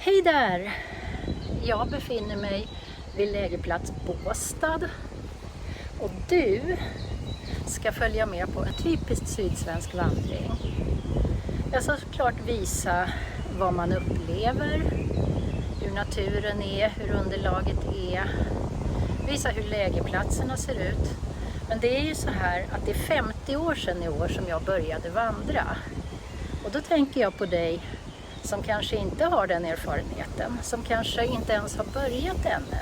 Hej där! Jag befinner mig vid lägerplats Båstad och du ska följa med på en typiskt sydsvensk vandring. Jag ska såklart visa vad man upplever, hur naturen är, hur underlaget är, visa hur lägerplatserna ser ut. Men det är ju så här att det är 50 år sedan i år som jag började vandra. Och då tänker jag på dig som kanske inte har den erfarenheten, som kanske inte ens har börjat ännu.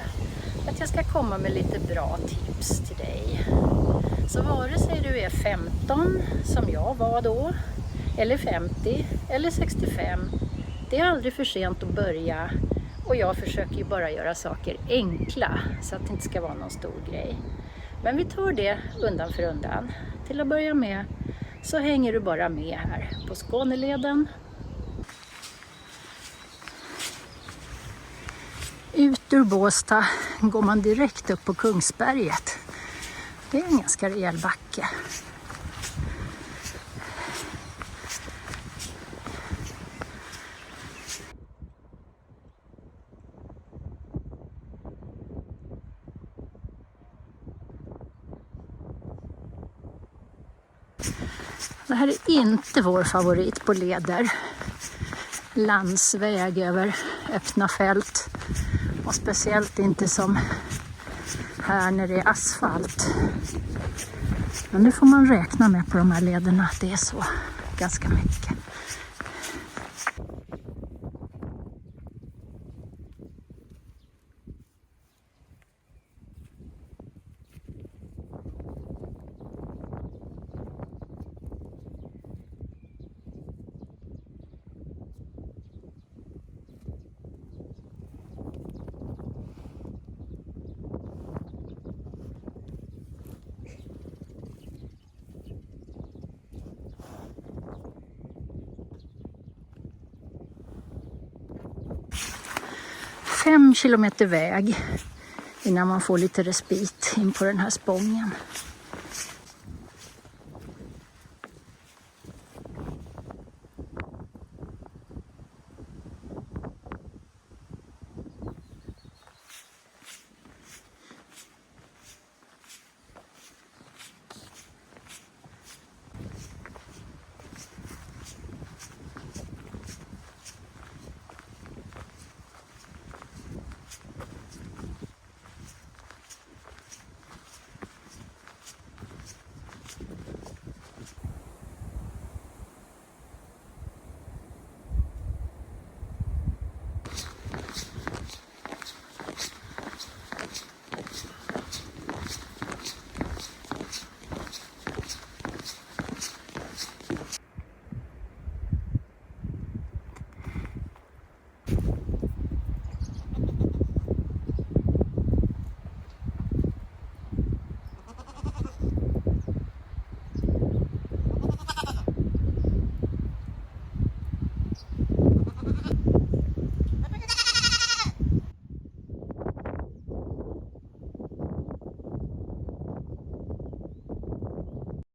Att jag ska komma med lite bra tips till dig. Så vare sig du är 15 som jag var då, eller 50 eller 65, det är aldrig för sent att börja. Och jag försöker ju bara göra saker enkla så att det inte ska vara någon stor grej. Men vi tar det undan för undan. Till att börja med så hänger du bara med här på Skåneleden. Ut ur Båstad går man direkt upp på Kungsberget. Det är en ganska rejäl backe. Det här är inte vår favorit på leder. Landsväg över öppna fält. Och speciellt inte som här när det är asfalt. Men nu får man räkna med på de här lederna att det är så ganska mycket. Fem kilometer väg innan man får lite respit in på den här spången.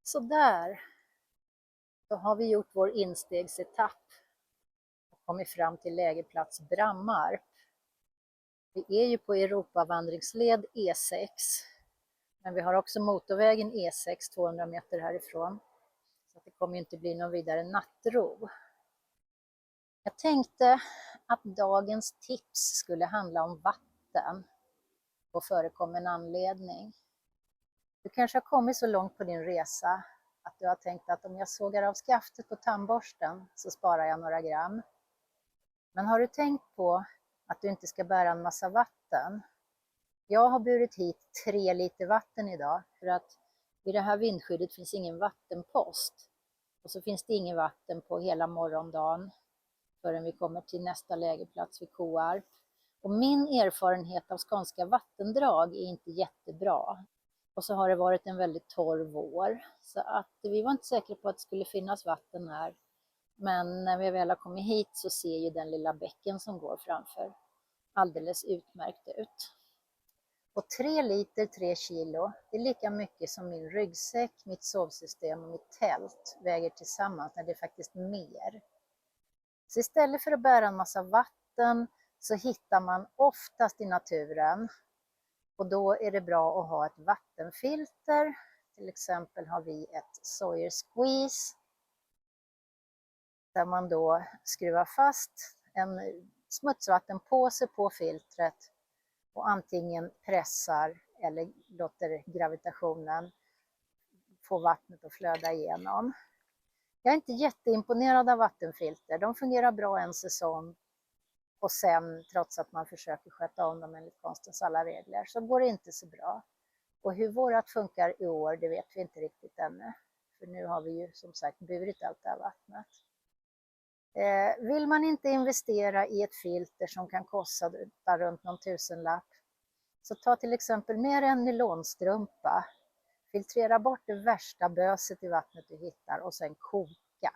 Så där, då har vi gjort vår instegsetapp och kommit fram till lägerplats Brammarp. Vi är ju på Europavandringsled E6, men vi har också motorvägen E6 200 meter härifrån. Så att det kommer inte bli någon vidare nattro. Jag tänkte att dagens tips skulle handla om vatten på förekommen anledning. Du kanske har kommit så långt på din resa att du har tänkt att om jag sågar av skaftet på tandborsten så sparar jag några gram. Men har du tänkt på att du inte ska bära en massa vatten? Jag har burit hit 3 liter vatten idag för att vid det här vindskyddet finns ingen vattenpost. Och så finns det ingen vatten på hela morgondagen förrän vi kommer till nästa lägerplats vid Koarp. Och min erfarenhet av skånska vattendrag är inte jättebra. Och så har det varit en väldigt torr vår. Så att vi var inte säkra på att det skulle finnas vatten här. Men när vi väl har kommit hit så ser ju den lilla bäcken som går framför alldeles utmärkt ut. Och 3 liter 3 kilo, det är lika mycket som min ryggsäck, mitt sovsystem och mitt tält väger tillsammans, när det är faktiskt mer. Så istället för att bära en massa vatten så hittar man oftast i naturen. Och då är det bra att ha ett vattenfilter. Till exempel har vi ett Sawyer Squeeze. Där man då skruvar fast en smutsvattenpåse på filtret och antingen pressar eller låter gravitationen få vattnet att flöda igenom. Jag är inte jätteimponerad av vattenfilter. De fungerar bra en säsong och sen, trots att man försöker sköta om dem enligt konstens alla regler, så går det inte så bra. Och hur vårat funkar i år, det vet vi inte riktigt ännu. För nu har vi ju som sagt burit allt det här vattnet. Vill man inte investera i ett filter som kan kosta runt någon tusenlapp, så ta till exempel med en nylonstrumpa. Filtrera bort det värsta böset i vattnet du hittar och sen koka.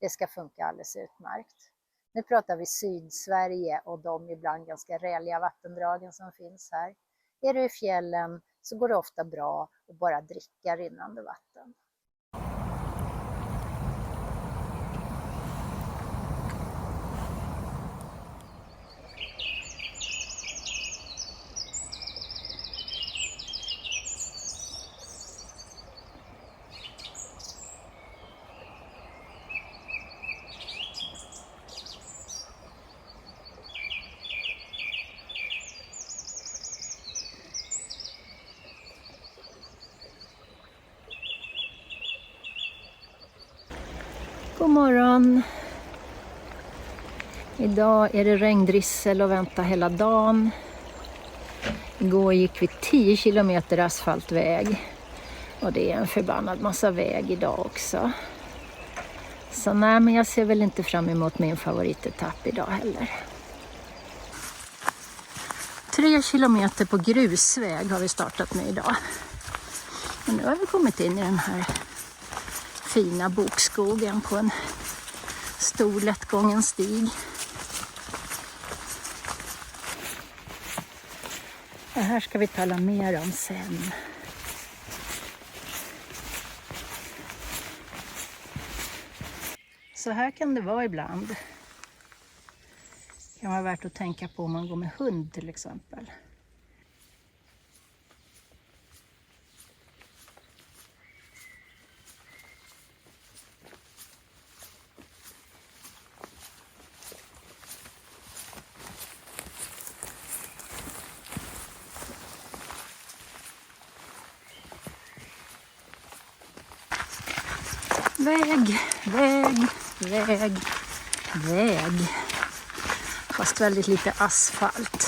Det ska funka alldeles utmärkt. Nu pratar vi Sydsverige och de ibland ganska räliga vattendragen som finns här. Är du i fjällen så går det ofta bra att bara dricka rinnande vatten. God morgon! Idag är det regndrissel och vänta hela dagen. Igår gick vi 10 kilometer asfaltväg. Och det är en förbannad massa väg idag också. Så nej, men jag ser väl inte fram emot min favoritetapp idag heller. 3 kilometer på grusväg har vi startat med idag. Och nu har vi kommit in i den här fina bokskogen på en stor lättgången stig. Det här ska vi tala mer om sen. Så här kan det vara ibland. Det kan vara värt att tänka på om man går med hund till exempel. Väg, väg, väg, väg. Fast väldigt lite asfalt.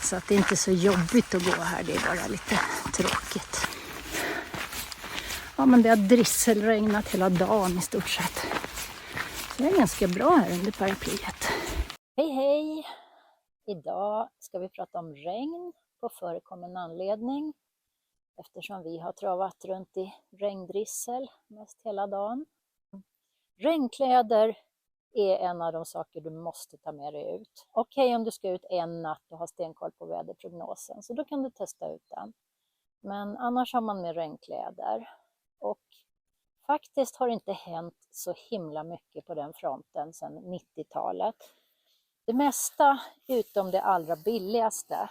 Så att det inte är så jobbigt att gå här, det är bara lite tråkigt. Ja, men det har drisselregnat hela dagen i stort sett. Så det är ganska bra här under paraplyet. Hej hej! Idag ska vi prata om regn på förekommande anledning. Eftersom vi har travat runt i regndrissel mest hela dagen. Regnkläder är en av de saker du måste ta med dig ut. Okej, om du ska ut en natt och har stenkoll på väderprognosen, så då kan du testa ut den. Men annars har man med regnkläder. Och faktiskt har det inte hänt så himla mycket på den fronten sedan 90-talet. Det mesta, utom det allra billigaste,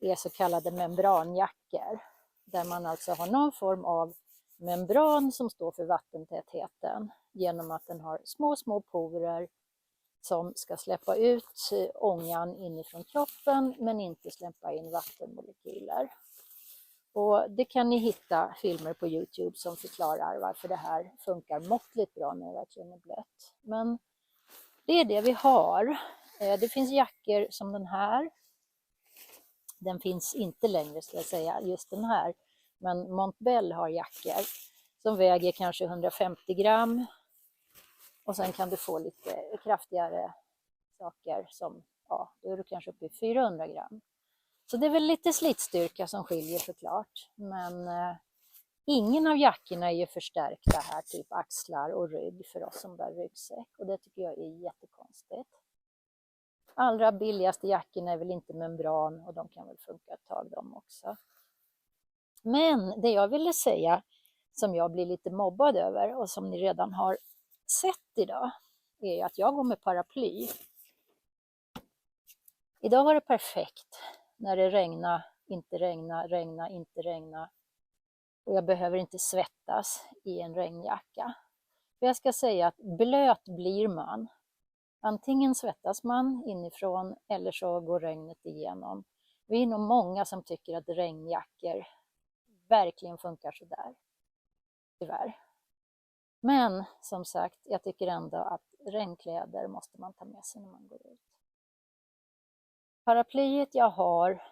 är så kallade membranjackor. Där man alltså har någon form av membran som står för vattentätheten genom att den har små porer som ska släppa ut ångan inifrån kroppen men inte släppa in vattenmolekyler. Och det kan ni hitta filmer på YouTube som förklarar varför det här funkar måttligt bra när det verkligen är blött. Men det är det vi har. Det finns jackor som den här. Den finns inte längre, ska jag säga, just den här. Men Montbell har jackor som väger kanske 150 gram. Och sen kan du få lite kraftigare saker som, ja, då är du kanske uppe i 400 gram. Så det är väl lite slitstyrka som skiljer såklart. Men ingen av jackorna är ju förstärkta här, typ axlar och rygg för oss som bär ryggsäck. Och det tycker jag är jättekonstigt. Allra billigaste jackorna är väl inte membran och de kan väl funka ett tag de också. Men det jag ville säga, som jag blir lite mobbad över och som ni redan har sett idag, är att jag går med paraply. Idag var det perfekt när det regna, inte regna, regna, inte regna. Och jag behöver inte svettas i en regnjacka. För jag ska säga att blöt blir man. Antingen svettas man inifrån eller så går regnet igenom. Vi är nog många som tycker att regnjackor verkligen funkar sådär. Tyvärr. Men som sagt, jag tycker ändå att regnkläder måste man ta med sig när man går ut. Paraplyet jag har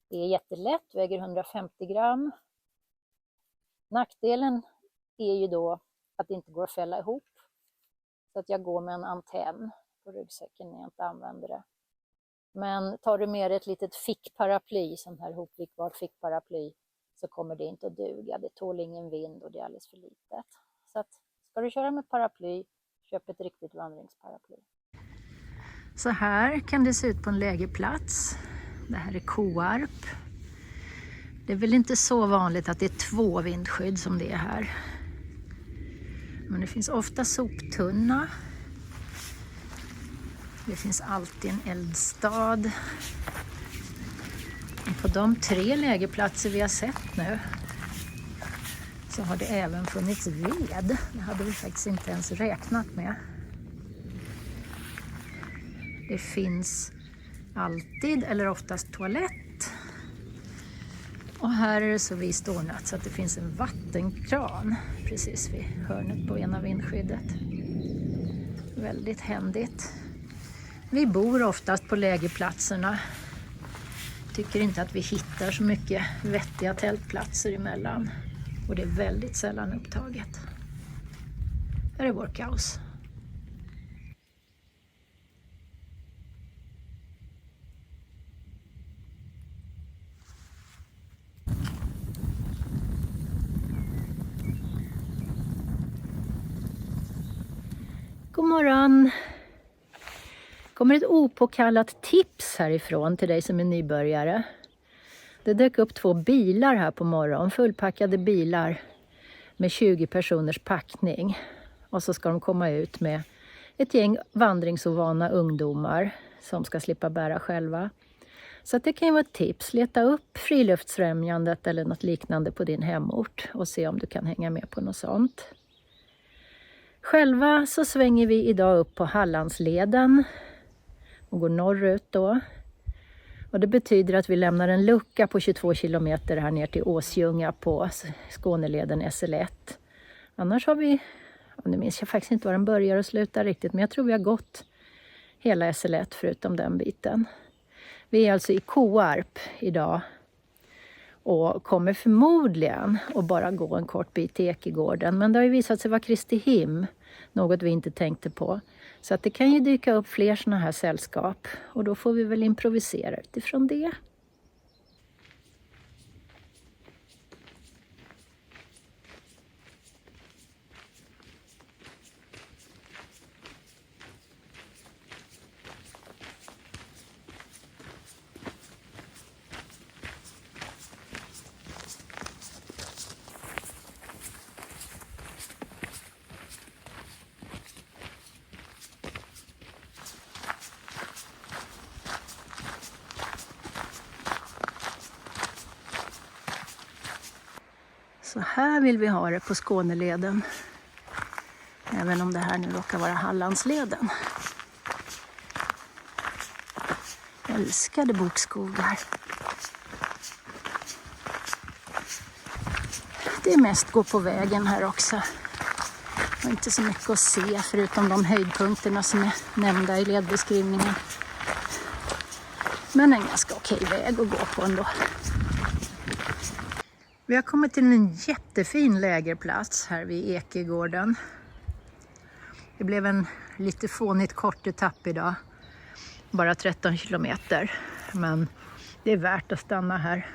är jättelätt, väger 150 gram. Nackdelen är ju då att det inte går att fälla ihop. Så att jag går med en antenn på ryggsäcken när jag inte använder det. Men tar du med ett litet fickparaply, sån här hopvikbart fickparaply, så kommer det inte att duga. Det tål ingen vind och det är alldeles för litet. Så att, ska du köra med paraply, köp ett riktigt vandringsparaply. Så här kan det se ut på en lägerplats. Det här är Koarp. Det är väl inte så vanligt att det är 2 vindskydd som det är här. Men det finns ofta soptunna. Det finns alltid en eldstad. Och på de 3 lägerplatser vi har sett nu så har det även funnits ved. Det hade vi faktiskt inte ens räknat med. Det finns alltid eller oftast toalett. Och här är det så vist ordnat så att det finns en vattenkran precis vid hörnet på ena vindskyddet. Väldigt händigt. Vi bor oftast på lägerplatserna. Tycker inte att vi hittar så mycket vettiga tältplatser emellan. Och det är väldigt sällan upptaget. Här är workhouse. God morgon! Kommer ett opåkallat tips härifrån till dig som är nybörjare. Det dök upp 2 bilar här på morgonen, fullpackade bilar med 20 personers packning. Och så ska de komma ut med ett gäng vandringsovana ungdomar som ska slippa bära själva. Så att det kan ju vara ett tips. Leta upp Friluftsfrämjandet eller något liknande på din hemort och se om du kan hänga med på något sånt. Själva så svänger vi idag upp på Hallandsleden och går norrut då. Och det betyder att vi lämnar en lucka på 22 kilometer här ner till Åsljunga på Skåneleden SL1. Annars har vi, nu minns jag faktiskt inte var den börjar och slutar riktigt, men jag tror vi har gått hela SL1 förutom den biten. Vi är alltså i Koarp idag och kommer förmodligen att bara gå en kort bit till Ekegården. Men det har ju visat sig vara Kristihem, något vi inte tänkte på. Så att det kan ju dyka upp fler sådana här sällskap och då får vi väl improvisera utifrån det. Så här vill vi ha det på Skåneleden. Även om det här nu råkar vara Hallandsleden. Älskade bokskogar. Det är mest gå på vägen här också. Och inte så mycket att se förutom de höjdpunkterna som är nämnda i ledbeskrivningen. Men en ganska okej väg att gå på ändå. Vi har kommit till en jättefin lägerplats här vid Ekegården. Det blev en lite fånigt kort etapp idag. Bara 13 kilometer. Men det är värt att stanna här.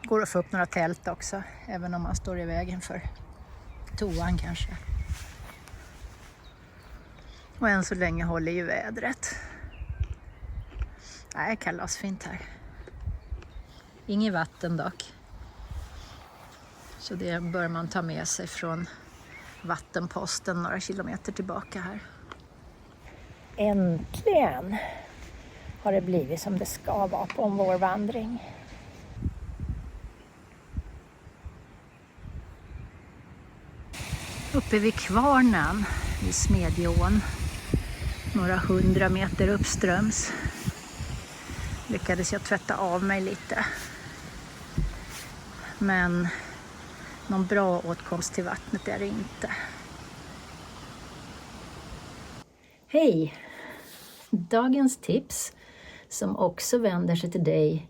Går att få upp några tält också. Även om man står i vägen för toan kanske. Och än så länge håller ju vädret. Nej, kalasfint här. Inget vatten dock. Så det bör man ta med sig från vattenposten några kilometer tillbaka här. Äntligen har det blivit som det ska vara på en vårvandring. Uppe vid Kvarnen vid Smedjeån, några 100 meter uppströms, lyckades jag tvätta av mig lite. Men någon bra åtkomst till vattnet är det inte. Hej! Dagens tips som också vänder sig till dig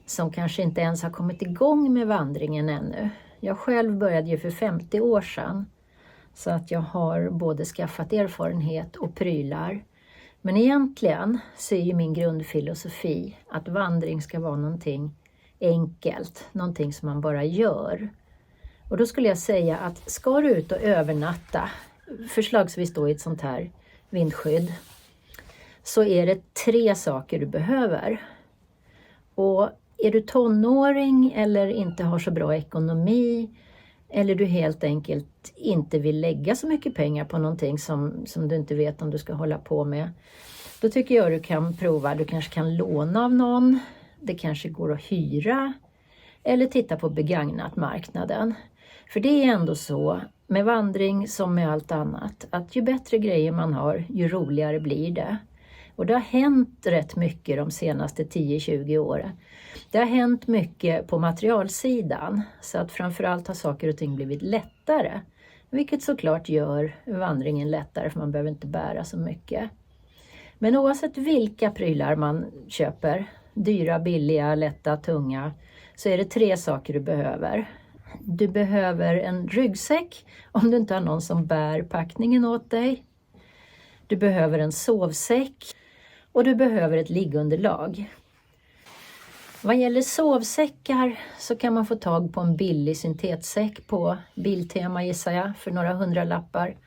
som kanske inte ens har kommit igång med vandringen ännu. Jag själv började ju för 50 år sedan så att jag har både skaffat erfarenhet och prylar. Men egentligen så är ju min grundfilosofi att vandring ska vara någonting enkelt, någonting som man bara gör. Och då skulle jag säga att ska du ut och övernatta, förslagsvis då i ett sånt här vindskydd, så är det 3 saker du behöver. Och är du tonåring eller inte har så bra ekonomi eller du helt enkelt inte vill lägga så mycket pengar på någonting som du inte vet om du ska hålla på med, då tycker jag du kan prova. Du kanske kan låna av någon, det kanske går att hyra eller titta på begagnat marknaden. För det är ändå så med vandring som med allt annat att ju bättre grejer man har, ju roligare blir det. Och det har hänt rätt mycket de senaste 10-20 åren. Det har hänt mycket på materialsidan så att framförallt har saker och ting blivit lättare. Vilket såklart gör vandringen lättare för man behöver inte bära så mycket. Men oavsett vilka prylar man köper, dyra, billiga, lätta, tunga, så är det 3 saker du behöver. Du behöver en ryggsäck om du inte har någon som bär packningen åt dig. Du behöver en sovsäck och du behöver ett liggunderlag. Vad gäller sovsäckar så kan man få tag på en billig syntetsäck på Biltema gissar jag för några 100-lappar.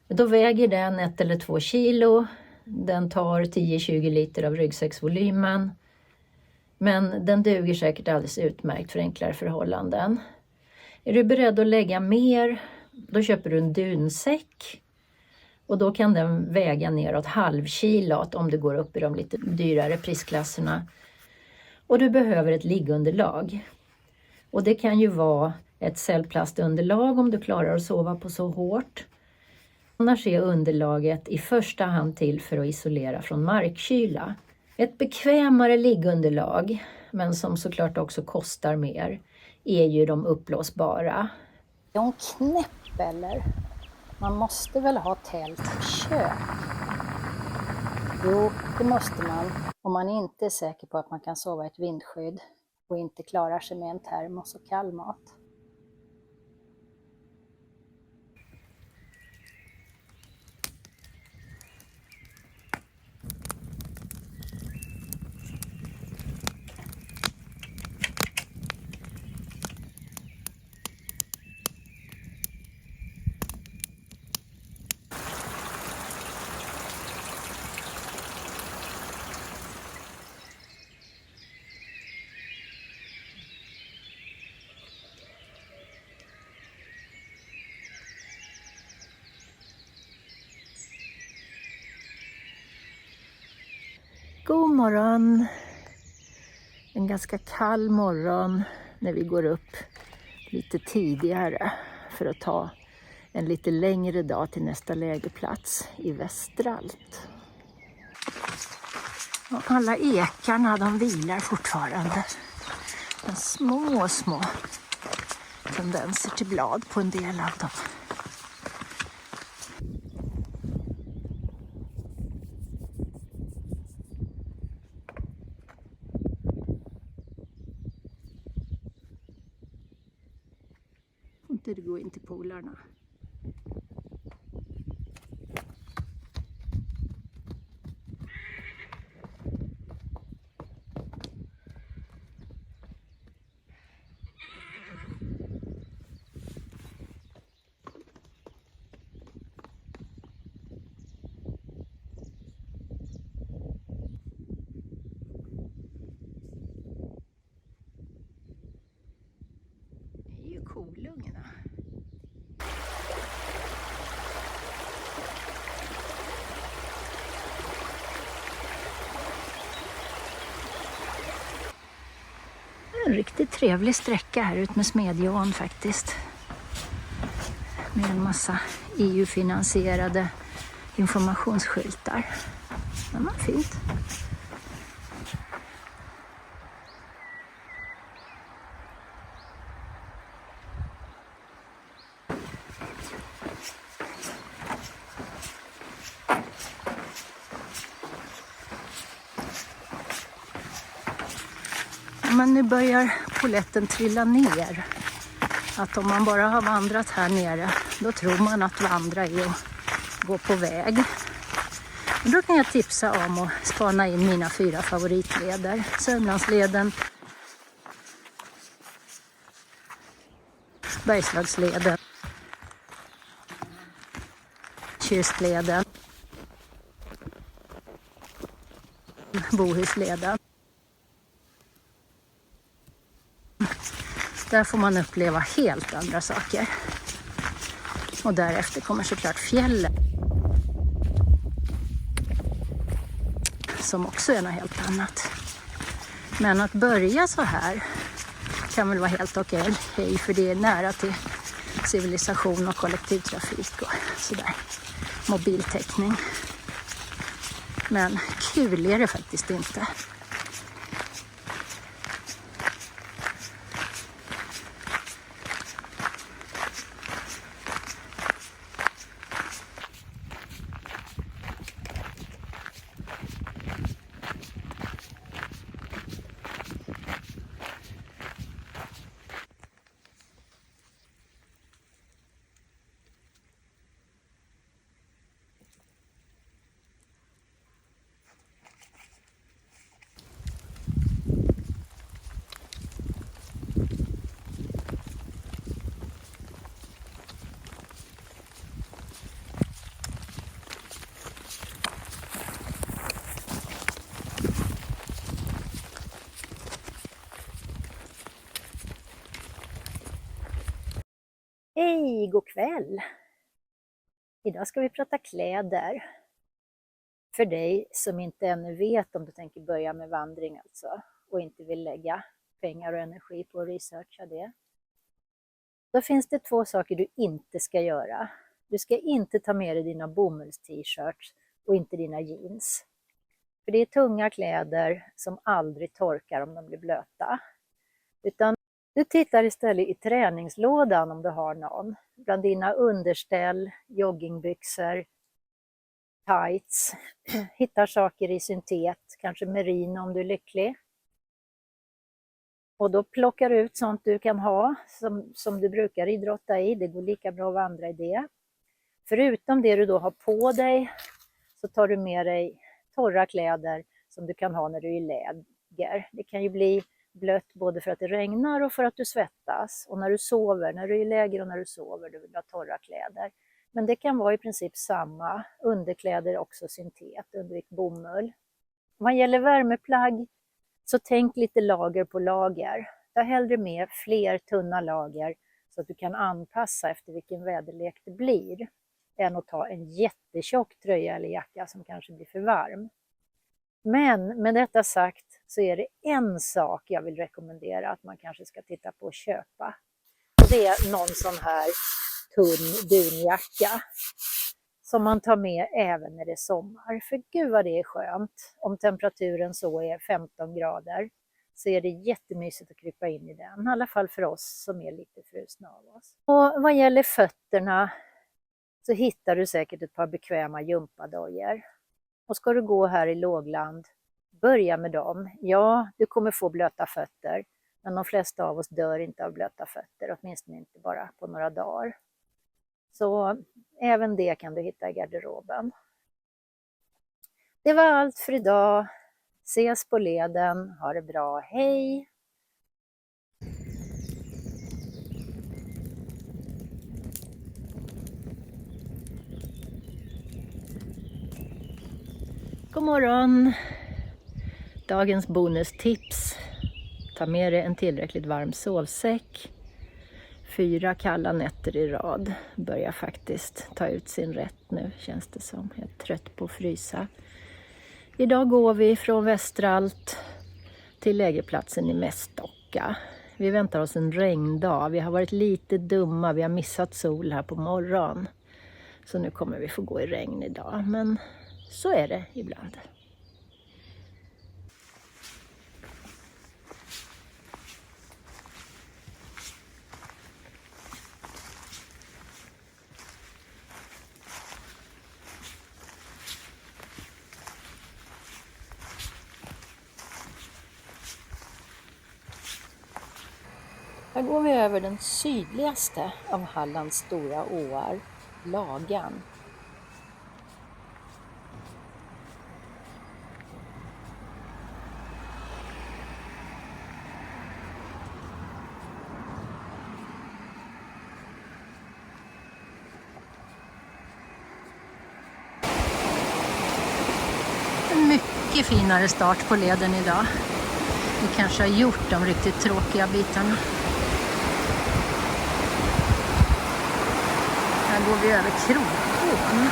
Då väger den 1 eller 2 kilo. Den tar 10-20 liter av ryggsäcksvolymen. Men den duger säkert alldeles utmärkt för enklare förhållanden. Är du beredd att lägga mer, då köper du en dunsäck. Och då kan den väga neråt halvkilot om du går upp i de lite dyrare prisklasserna. Och du behöver ett liggunderlag. Och det kan ju vara ett cellplastunderlag om du klarar att sova på så hårt. Annars är underlaget i första hand till för att isolera från markkyla. Ett bekvämare liggunderlag, men som såklart också kostar mer, är ju de uppblåsbara. Är hon knäpp eller? Man måste väl ha tält och kök? Jo, det måste man. Om man inte är säker på att man kan sova i ett vindskydd och inte klarar sig med en termos och kall mat. God morgon! En ganska kall morgon när vi går upp lite tidigare för att ta en lite längre dag till nästa lägerplats i Västralt. Och alla ekarna de vilar fortfarande. Men små tendenser till blad på en del av dem. Inte det går in till polarna. Det är ju kolungarna. En riktigt trevlig sträcka här ut med Smedjeån faktiskt. Med en massa EU-finansierade informationsskyltar. Det var fint. Men nu börjar poletten trilla ner. Att om man bara har vandrat här nere, då tror man att vandra är att gå på väg. Och då kan jag tipsa om att spana in mina 4 favoritleder. Sörmlandsleden, Bergslagsleden, Kyrstleden, Bohusleden. Där får man uppleva helt andra saker. Och därefter kommer såklart fjällen. Som också är något helt annat. Men att börja så här kan väl vara helt okej. För det är nära till civilisation och kollektivtrafik och sådär. Mobiltäckning. Men kul är det faktiskt inte. Hej, god kväll! Idag ska vi prata kläder. För dig som inte ännu vet om du tänker börja med vandring alltså, och inte vill lägga pengar och energi på att researcha det. Då finns det 2 saker du inte ska göra. Du ska inte ta med dig dina bomulls-t-shirts och inte dina jeans. För det är tunga kläder som aldrig torkar om de blir blöta. Utan du tittar istället i träningslådan om du har någon. Bland dina underställ, joggingbyxor, tights. Hittar saker i syntet, kanske merino om du är lycklig. Och då plockar du ut sånt du kan ha som du brukar idrotta i. Det går lika bra att vandra i det. Förutom det du då har på dig så tar du med dig torra kläder som du kan ha när du är i läger. Det kan ju bli blött både för att det regnar och för att du svettas. Och när du sover, när du är i läger och när du sover, du vill ha torra kläder. Men det kan vara i princip samma. Underkläder också syntet, undvik bomull. Vad gäller värmeplagg så tänk lite lager på lager. Ta hellre med fler tunna lager så att du kan anpassa efter vilken väderlek det blir. Än att ta en jättetjock tröja eller jacka som kanske blir för varm. Men med detta sagt så är det en sak jag vill rekommendera att man kanske ska titta på och köpa. Det är någon sån här tunn dunjacka som man tar med även när det är sommar. För gud vad det är skönt. Om temperaturen så är 15 grader så är det jättemysigt att krypa in i den. I alla fall för oss som är lite frusna av oss. Och vad gäller fötterna så hittar du säkert ett par bekväma gympadojor. Och ska du gå här i lågland, börja med dem. Ja, du kommer få blöta fötter. Men de flesta av oss dör inte av blöta fötter, åtminstone inte bara på några dagar. Så även det kan du hitta i garderoben. Det var allt för idag. Ses på leden. Ha det bra. Hej! God morgon! Dagens bonustips. Ta med dig en tillräckligt varm sovsäck. 4 kalla nätter i rad. Börjar faktiskt ta ut sin rätt nu, känns det som. Jag är trött på att frysa. Idag går vi från Västralt till lägerplatsen i Mästock. tillbaka. Vi väntar oss en regndag. Vi har varit lite dumma, vi har missat sol här på morgonen. Så nu kommer vi få gå i regn idag, men så är det ibland. Här går vi över den sydligaste av Hallands stora åar, Lagan. En mycket finare start på leden idag. Vi kanske har gjort de riktigt tråkiga bitarna. Här går vi över Krokån.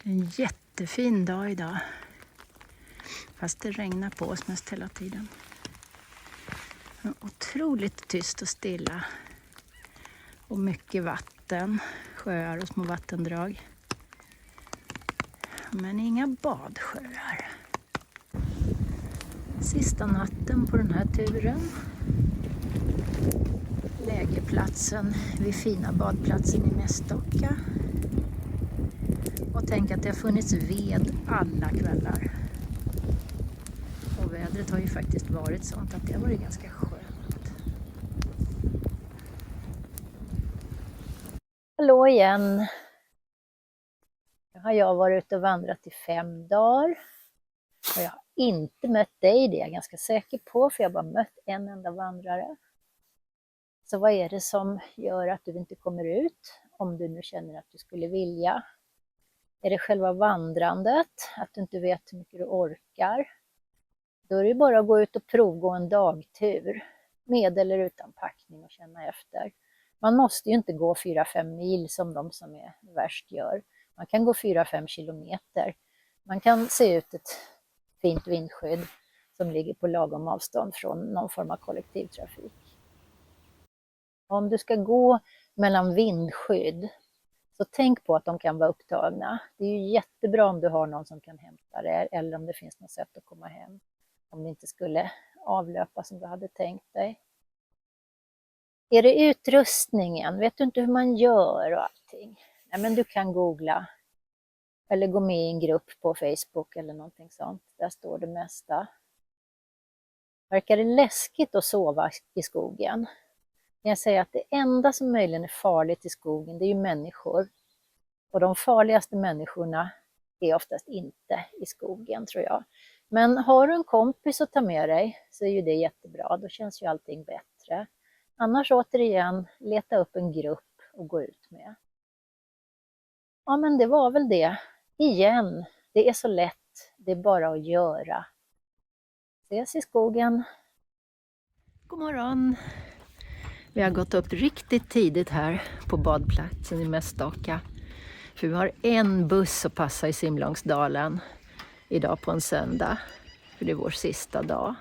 En jättefin dag idag. Fast det regnar på oss mest hela tiden. Otroligt tyst och stilla. Och mycket vatten, sjöar och små vattendrag. Men inga badsjöar. Sista natten på den här turen. Lägerplatsen vid fina badplatsen i Mästocka. Och tänk att det har funnits ved alla kvällar. Och vädret har ju faktiskt varit sånt att det har varit ganska skönt. Hallå igen! Nu har jag varit ute och vandrat i 5 dagar. Och jag har inte mött dig, det är jag ganska säker på, för jag har bara mött en enda vandrare. Så vad är det som gör att du inte kommer ut, om du nu känner att du skulle vilja? Är det själva vandrandet, att du inte vet hur mycket du orkar? Då är det bara att gå ut och provgå en dagtur, med eller utan packning, och känna efter. Man måste ju inte gå 4-5 mil som de som är värst gör. Man kan gå 4-5 kilometer. Man kan se ut ett fint vindskydd som ligger på lagom avstånd från någon form av kollektivtrafik. Om du ska gå mellan vindskydd, så tänk på att de kan vara upptagna. Det är ju jättebra om du har någon som kan hämta dig, eller om det finns något sätt att komma hem. Om det inte skulle avlöpa som du hade tänkt dig. Är det utrustningen? Vet du inte hur man gör och allting? Nej, men du kan googla. Eller gå med i en grupp på Facebook eller någonting sånt. Där står det mesta. Verkar det läskigt att sova i skogen? Jag säger att det enda som möjligen är farligt i skogen, det är ju människor. Och de farligaste människorna är oftast inte i skogen, tror jag. Men har du en kompis att ta med dig så är ju det jättebra, då känns ju allting bättre. Annars återigen, leta upp en grupp och gå ut med. Ja, men det var väl det. Igen, det är så lätt, det är bara att göra. Ses i skogen. God morgon! Vi har gått upp riktigt tidigt här på badplatsen i Mästocka. För vi har en buss att passa i Simlångsdalen idag på en söndag. För det är vår sista dag.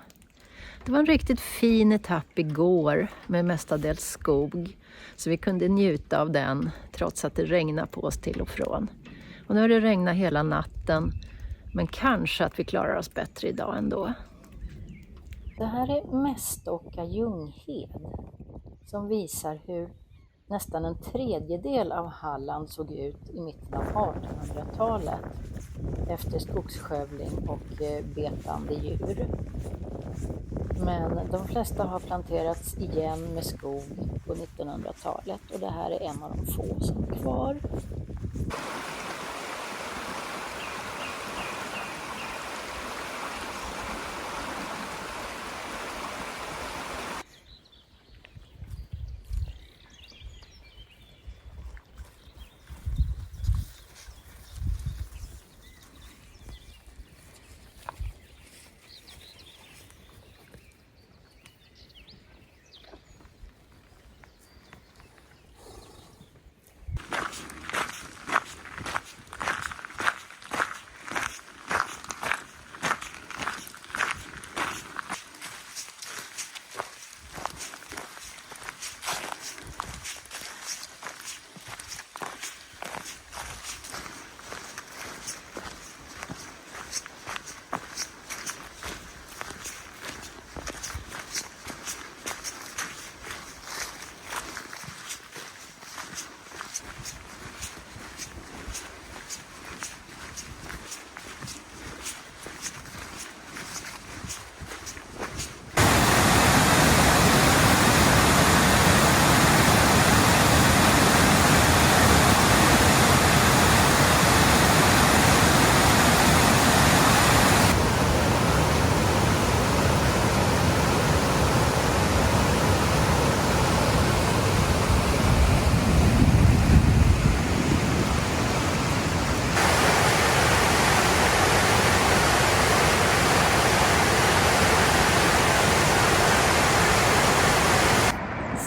Det var en riktigt fin etapp igår med mestadels skog. Så vi kunde njuta av den trots att det regnade på oss till och från. Och nu har det regnat hela natten. Men kanske att vi klarar oss bättre idag ändå. Det här är Mästocka Ljunghed som visar hur nästan en tredjedel av Halland såg ut i mitten av 1800-talet efter skogsskövling och betande djur. Men de flesta har planterats igen med skog på 1900-talet och det här är en av de få som är kvar.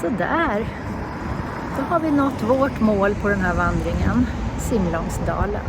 Så där. Då har vi nått vårt mål på den här vandringen, Simlångsdalen.